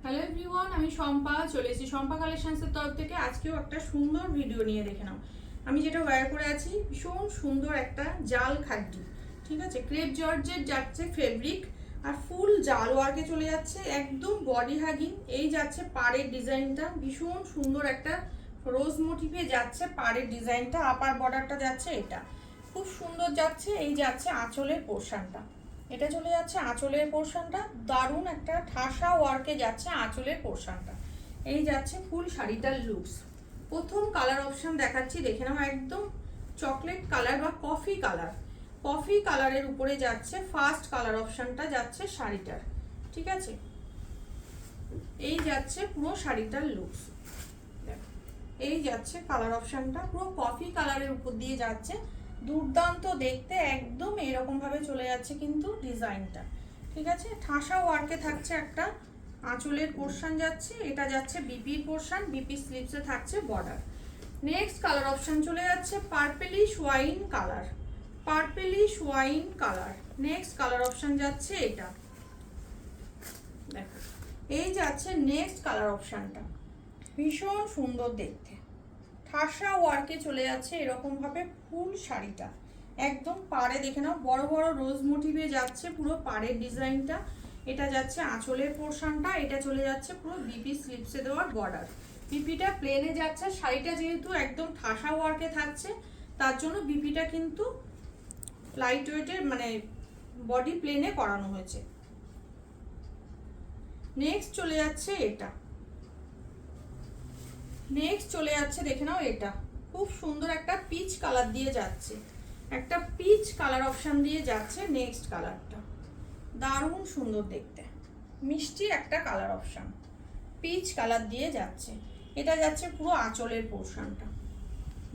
Hello everyone, আমি শম্পা চলে এসেছি শম্পা কালেকশনসের তরফ থেকে। আজকেও একটা সুন্দর ভিডিও নিয়ে দেখে নাও। আমি যেটা ওয়্যার করে আছি ভীষণ সুন্দর একটা জাল খাড্ডি, ঠিক আছে, ক্রেপ জর্জের যাচ্ছে ফেব্রিক আর ফুল জাল ওয়ার্কে চলে যাচ্ছে, একদম বডি হাগিং। এই যাচ্ছে পাড়ের ডিজাইনটা, ভীষণ সুন্দর একটা রোজ মোটিভে যাচ্ছে পাড়ের ডিজাইনটা। আপার বর্ডারটা যাচ্ছে এটা খুব সুন্দর যাচ্ছে। এই যাচ্ছে আঁচলের পোর্শনটা, এটা চলে যাচ্ছে আঁচলের পোর্শনটা, দারুণ একটা ঠাসা ওয়ার্কে যাচ্ছে আঁচলের পোর্শনটা। এই যাচ্ছে ফুল শাড়িটার লুকস। প্রথম কালার অপশন দেখাচ্ছি, দেখে নাও, একদম চকলেট কালার বা কফি কালার। কফি কালারের উপরে যাচ্ছে ফার্স্ট কালার অপশনটা যাচ্ছে শাড়িটার, ঠিক আছে। এই যাচ্ছে পুরো শাড়িটার লুকস, এই যাচ্ছে কালার অপশনটা পুরো কফি কালারের উপর দিয়ে যাচ্ছে, দুর্দান্ত দেখতে, একদম এরকম ভাবে চলে যাচ্ছে কিন্তু ডিজাইনটা, ঠিক আছে। ঠাসা ওয়ার্কে থাকছে একটা আঁচলের পোর্শন যাচ্ছে, এটা যাচ্ছে বিপির পোর্শন, বিপি স্লিভসে থাকছে বর্ডার। নেক্সট কালার অপশন চলে যাচ্ছে purplish wine colour, purplish wine colour. Next colour option যাচ্ছে এটা, দেখো এই যাচ্ছে নেক্সট কালার অপশনটা, ভীষণ সুন্দর দেখতে, ঠাসা ওয়ার্কে চলে যাচ্ছে এরকম ভাবে ফুল শাড়িটা। একদম পাড়ে দেখে নাও বড় বড় রোজ মোটিভে যাচ্ছে পুরো পাড়ের ডিজাইনটা। এটা যাচ্ছে আঁচলের পোর্শনটা, এটা চলে যাচ্ছে পুরো বিপি স্লিভসে দেওয়ার বর্ডার। বিপিটা প্লেনে যাচ্ছে, শাড়িটা যেহেতু একদম ঠাসা ওয়ার্কে থাকছে তার জন্য বিপিটা কিন্তু লাইট ওয়েটের, মানে বডি প্লেনে করানো হয়েছে। নেক্সট চলে যাচ্ছে এটা, নেক্সট চলে যাচ্ছে দেখে নাও, এটা খুব সুন্দর একটা পিচ কালার দিয়ে যাচ্ছে, একটা পিচ কালার অপশন দিয়ে যাচ্ছে। নেক্সট কালারটা দারুণ সুন্দর দেখতে, মিষ্টি একটা কালার অপশন, পিচ কালার দিয়ে যাচ্ছে। এটা যাচ্ছে পুরো আঁচলের পোর্শনটা,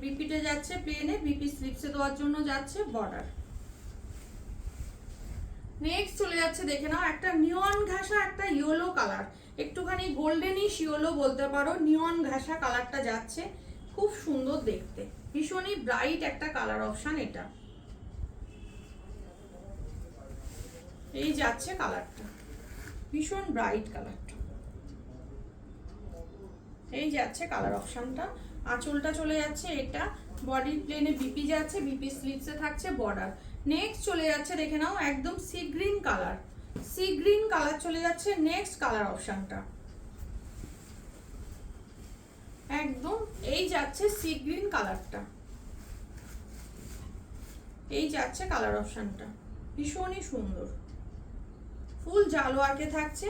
বিপিতে যাচ্ছে প্লেনে, বিপি স্লিপসে দেওয়ার জন্য যাচ্ছে বর্ডার। নেক্সট চলে যাচ্ছে দেখে নাও একটা নিয়ন ঘাসা একটা ইয়েলো কালার, একটুখানি গোল্ডেনিশ ইয়েলো বলতে পারো, নিয়ন ঘাসা কালারটা যাচ্ছে, খুব সুন্দর দেখতে, ভীষণই ব্রাইট একটা কালার অপশন এটা। এই যাচ্ছে কালারটা, ভীষণ ব্রাইট কালারটা, এই যাচ্ছে কালার অপশনটা। আঁচলটা চলে যাচ্ছে এটা, বডি প্লেনে বিপি যাচ্ছে, বিপি স্লিভসে থাকছে বর্ডার। নেক্সট চলে যাচ্ছে দেখে নাও একদম sea green colour, sea green colour চলে যাচ্ছে নেক্সট কালার অপশনটা, একদম এই যাচ্ছে সি গ্রিন কালারটা, এই যাচ্ছে কালার অপশনটা, ভীষণই সুন্দর ফুল জাল ওয়ার্কে থাকছে।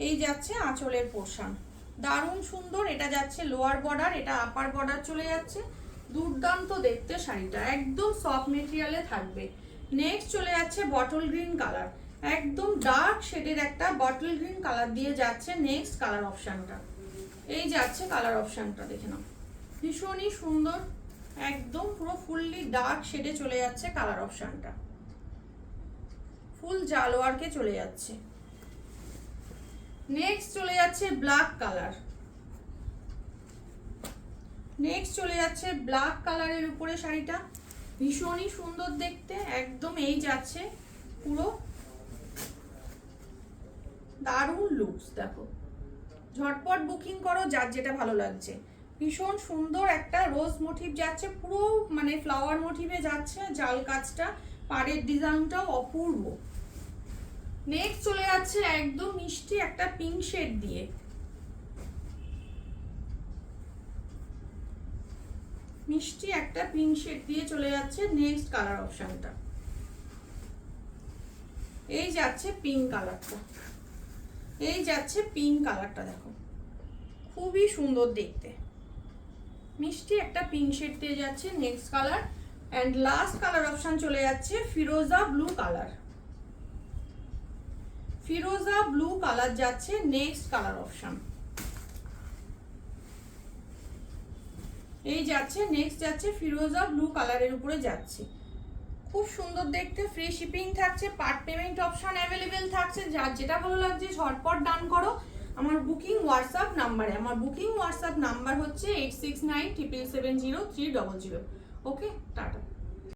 এই যাচ্ছে আঁচলের পোর্শন, দারুণ সুন্দর। এটা যাচ্ছে লোয়ার বর্ডার, এটা আপার বর্ডার চলে যাচ্ছে, দুর্দান্ত দেখতে শাড়িটা, একদম সফট মেটেরিয়ালে থাকবে। নেক্সট চলে যাচ্ছে বটল গ্রিন কালার, একদম ডার্ক শেডের একটা বটল গ্রিন কালার দিয়ে যাচ্ছে নেক্সট কালার অপশনটা। এই যাচ্ছে কালার অপশনটা দেখে নাও, ভীষণই সুন্দর, একদম পুরো ফুললি ডার্ক শেডে চলে যাচ্ছে কালার অপশনটা, ফুল জাল ওয়ার্কে চলে যাচ্ছে। নেক্সট চলে যাচ্ছে ব্ল্যাক কালার, নেক্সট চলে যাচ্ছে ব্ল্যাক কালারের উপরে শাড়িটা, ভীষণই সুন্দর দেখতে, একদম এই যাচ্ছে পুরো দারুণ লুকস। দেখো ঝটপট বুকিং করো যার যেটা ভালো লাগছে। ভীষণ সুন্দর একটা রোজ মোটিভ যাচ্ছে, পুরো মানে ফ্লাওয়ার মোটিভে যাচ্ছে, জাল কাজটা, পাড়ের ডিজাইনটাও অপূর্ব। নেক্সট চলে যাচ্ছে একদম মিষ্টি একটা পিঙ্ক শেড দিয়ে, মিষ্টি একটা পিঙ্ক শেড দিয়ে চলে যাচ্ছে নেক্সট কালার অপশনটা। এই যাচ্ছে পিঙ্ক কালারটা, এই যাচ্ছে পিঙ্ক কালারটা, দেখো খুবই সুন্দর দেখতে, মিষ্টি একটা পিঙ্ক শেড দিয়ে যাচ্ছে next colour. And last colour option চলে যাচ্ছে ফিরোজা ব্লু কালার, ফিরোজা ব্লু কালার যাচ্ছে নেক্সট কালার অপশন। এই যাচ্ছে নেক্সট যাচ্ছে ফিরোজা ব্লু কালারের উপরে যাচ্ছে, খুব সুন্দর দেখতে, ফ্রি শিপিং থাকছে, পার্ট পেমেন্ট অপশন অ্যাভেলেবেল থাকছে। যার যেটা ভালো লাগছে ঝটপট ডান করো আমার বুকিং হোয়াটসঅ্যাপ নাম্বারে। আমার বুকিং হোয়াটসঅ্যাপ নাম্বার হচ্ছে 8697770300। ওকে, টাটা।